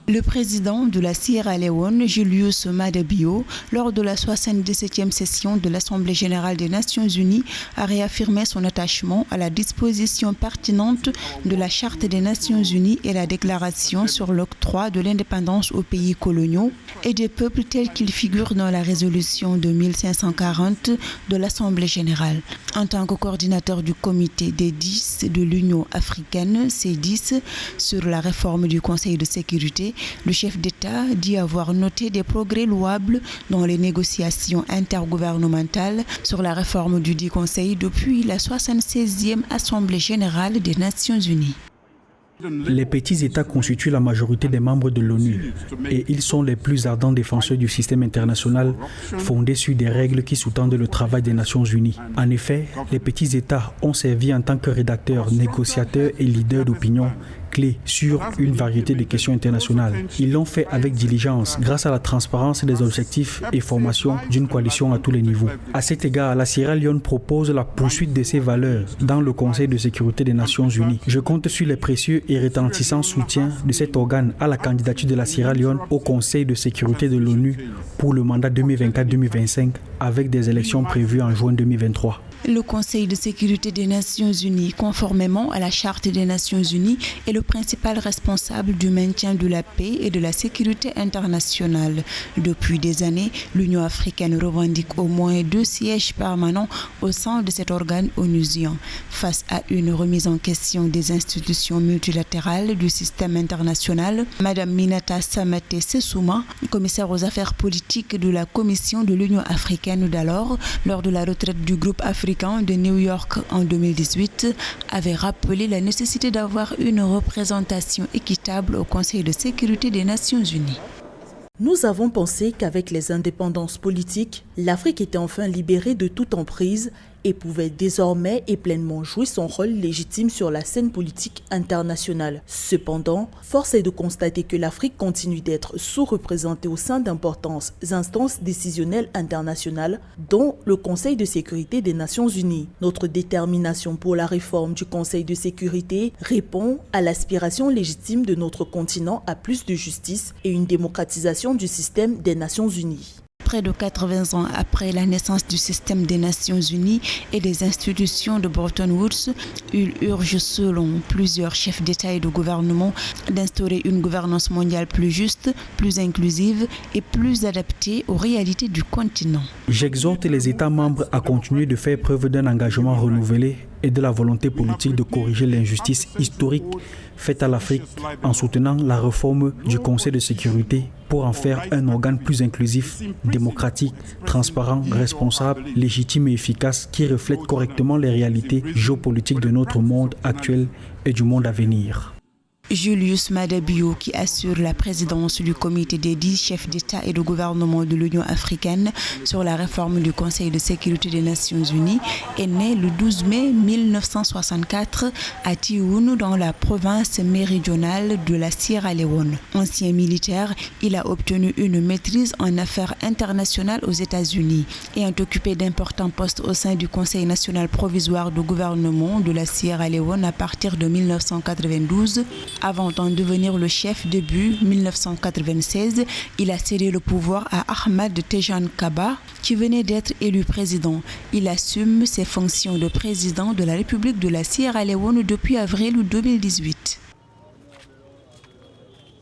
Le président de la Sierra Leone, Julius Maada Bio, lors de la 77e session de l'Assemblée générale des Nations unies, a réaffirmé son attachement à la disposition pertinente de la Charte des Nations unies et la déclaration sur l'octroi de l'indépendance aux pays coloniaux et des peuples tels qu'ils figurent dans la résolution de 1540 de l'Assemblée générale. En tant que coordinateur du comité des 10 de l'Union africaine, C10, sur la réforme du Conseil de sécurité, le chef d'État dit avoir noté des progrès louables dans les négociations intergouvernementales sur la réforme du dit Conseil depuis la 76e Assemblée générale des Nations unies. Les petits États constituent la majorité des membres de l'ONU et ils sont les plus ardents défenseurs du système international fondé sur des règles qui sous-tendent le travail des Nations unies. En effet, les petits États ont servi en tant que rédacteurs, négociateurs et leaders d'opinion clés sur une variété de questions internationales. Ils l'ont fait avec diligence grâce à la transparence des objectifs et formation d'une coalition à tous les niveaux. À cet égard, la Sierra Leone propose la poursuite de ses valeurs dans le Conseil de sécurité des Nations unies. Je compte sur les précieux et retentissants soutiens de cet organe à la candidature de la Sierra Leone au Conseil de sécurité de l'ONU pour le mandat 2024-2025 avec des élections prévues en juin 2023. Le Conseil de sécurité des Nations unies, conformément à la Charte des Nations unies, est le principal responsable du maintien de la paix et de la sécurité internationale. Depuis des années, l'Union africaine revendique au moins 2 sièges permanents au sein de cet organe onusien. Face à une remise en question des institutions multilatérales du système international, Mme Minata Samate Sessouma, commissaire aux affaires politiques de la Commission de l'Union africaine d'alors, lors de la retraite du groupe africain de New York en 2018, avait rappelé la nécessité d'avoir une représentation équitable au Conseil de sécurité des Nations unies. Nous avons pensé qu'avec les indépendances politiques, l'Afrique était enfin libérée de toute emprise et pouvait désormais et pleinement jouer son rôle légitime sur la scène politique internationale. Cependant, force est de constater que l'Afrique continue d'être sous-représentée au sein d'importantes instances décisionnelles internationales, dont le Conseil de sécurité des Nations unies. Notre détermination pour la réforme du Conseil de sécurité répond à l'aspiration légitime de notre continent à plus de justice et une démocratisation du système des Nations unies. Près de 80 ans après la naissance du système des Nations unies et des institutions de Bretton Woods, il urge, selon plusieurs chefs d'État et de gouvernement, d'instaurer une gouvernance mondiale plus juste, plus inclusive et plus adaptée aux réalités du continent. J'exhorte les États membres à continuer de faire preuve d'un engagement renouvelé et de la volonté politique de corriger l'injustice historique faite à l'Afrique en soutenant la réforme du Conseil de sécurité pour en faire un organe plus inclusif, démocratique, transparent, responsable, légitime et efficace qui reflète correctement les réalités géopolitiques de notre monde actuel et du monde à venir. Julius Maada Bio, qui assure la présidence du comité des 10 chefs d'État et de gouvernement de l'Union africaine sur la réforme du Conseil de sécurité des Nations unies, est né le 12 mai 1964 à Tioun, dans la province méridionale de la Sierra Leone. Ancien militaire, il a obtenu une maîtrise en affaires internationales aux États-Unis et a occupé d'importants postes au sein du Conseil national provisoire de gouvernement de la Sierra Leone à partir de 1992. Avant d'en devenir le chef début 1996, il a cédé le pouvoir à Ahmad Tejan Kaba, qui venait d'être élu président. Il assume ses fonctions de président de la République de la Sierra Leone depuis avril 2018.